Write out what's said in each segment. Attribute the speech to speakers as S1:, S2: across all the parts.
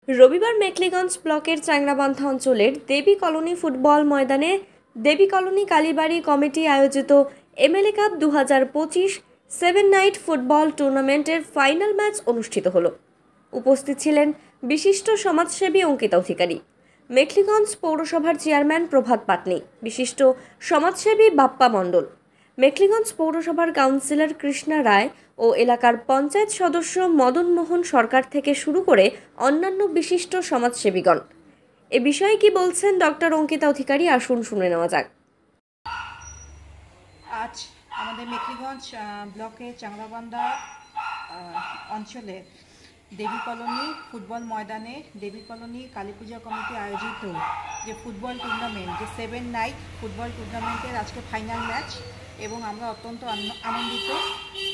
S1: রবিবার মেখলিগঞ্জ ব্লকের চ্যাংরাবান্ধা অঞ্চলের দেবী কলোনি ফুটবল ময়দানে দেবী কলোনি কালীবাড়ি কমিটি আয়োজিত MLA cup 2025 seven night football টুর্নামেন্টের ফাইনাল ম্যাচ অনুষ্ঠিত হলো। উপস্থিত ছিলেন বিশিষ্ট সমাজসেবী অঙ্কিতা অধিকারী, মেখলিগঞ্জ পৌরসভার চেয়ারম্যান প্রভাত পাটনি, বিশিষ্ট সমাজসেবী বাপ্পা মণ্ডল, মেখলিগঞ্জ পৌরসভার কাউন্সিলর কৃষ্ণা রায় ও এলাকার পঞ্চায়েত সদস্য মদন মোহন সরকার থেকে শুরু করে অন্যান্য বিশিষ্ট সমাজসেবীগণ। এ বিষয়ে কি বলছেন ডক্টর অঙ্কিতা অধিকারী, আসুন শুনে নেওয়া যাক।
S2: আজ আমাদের মেখলিগঞ্জ ব্লকের চাংরাবান্ধা অঞ্চলে দেবী কলোনি ফুটবল ময়দানে দেবী কলোনি কালী পূজা কমিটি আয়োজিত যে ফুটবল টুর্নামেন্ট, যে 7 নাইট ফুটবল টুর্নামেন্টের আজকে ফাইনাল ম্যাচ, এবং আমরা অত্যন্ত আনন্দিত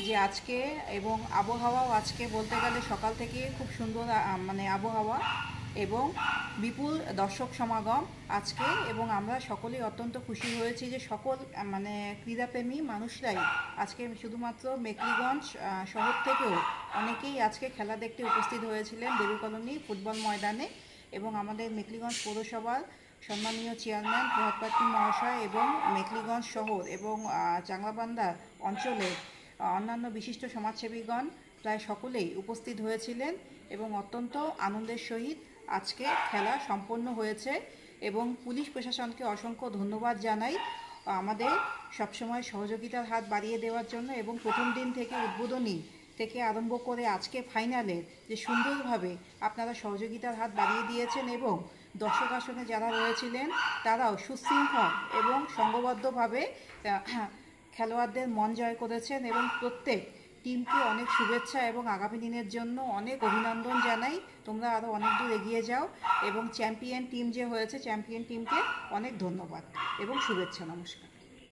S2: যে আজকে, এবং আবহাওয়াও আজকে বলতে গেলে সকাল থেকে খুব সুন্দর আবহাওয়া এবং বিপুল দর্শক সমাগম আজকে, এবং আমরা সকলেই অত্যন্ত খুশি হয়েছি যে সকল ক্রীড়াপ্রেমী মানুষরাই আজকে শুধুমাত্র মেখলিগঞ্জ শহর থেকেও অনেকেই আজকে খেলা দেখতে উপস্থিত হয়েছিলেন দেবী কলোনি ফুটবল ময়দানে। এবং আমাদের মেখলিগঞ্জ পৌরসভার সম্মানীয় চেয়ারম্যান প্রভাত পাটনি মহাশয় এবং মেখলিগঞ্জ শহর এবং চাংরাবান্ধা অঞ্চলের অন্যান্য বিশিষ্ট সমাজসেবীগণ প্রায় সকলেই উপস্থিত হয়েছিলেন এবং অত্যন্ত আনন্দের সহিত আজকে খেলা সম্পন্ন হয়েছে। এবং পুলিশ প্রশাসনকে অসংখ্য ধন্যবাদ জানাই আমাদের সবসময় সহযোগিতার হাত বাড়িয়ে দেওয়ার জন্য, এবং প্রথম দিন থেকে উদ্বোধনী থেকে আরম্ভ করে আজকে ফাইনালে যে সুন্দরভাবে আপনারা সহযোগিতার হাত বাড়িয়ে দিয়েছেন, এবং দর্শক আসনে যারা রয়েছিলেন তারাও সুশৃঙ্খল এবং সংঘবদ্ধভাবে খেলোয়াড়দের মন জয় করেছেন। এবং প্রত্যেক টিমকে অনেক শুভেচ্ছা এবং আগামী দিনের জন্য অনেক অভিনন্দন জানাই। তোমরা আরও অনেক দূর এগিয়ে যাও, এবং চ্যাম্পিয়ন টিম যে হয়েছে চ্যাম্পিয়ন টিমকে অনেক ধন্যবাদ এবং শুভেচ্ছা। নমস্কার।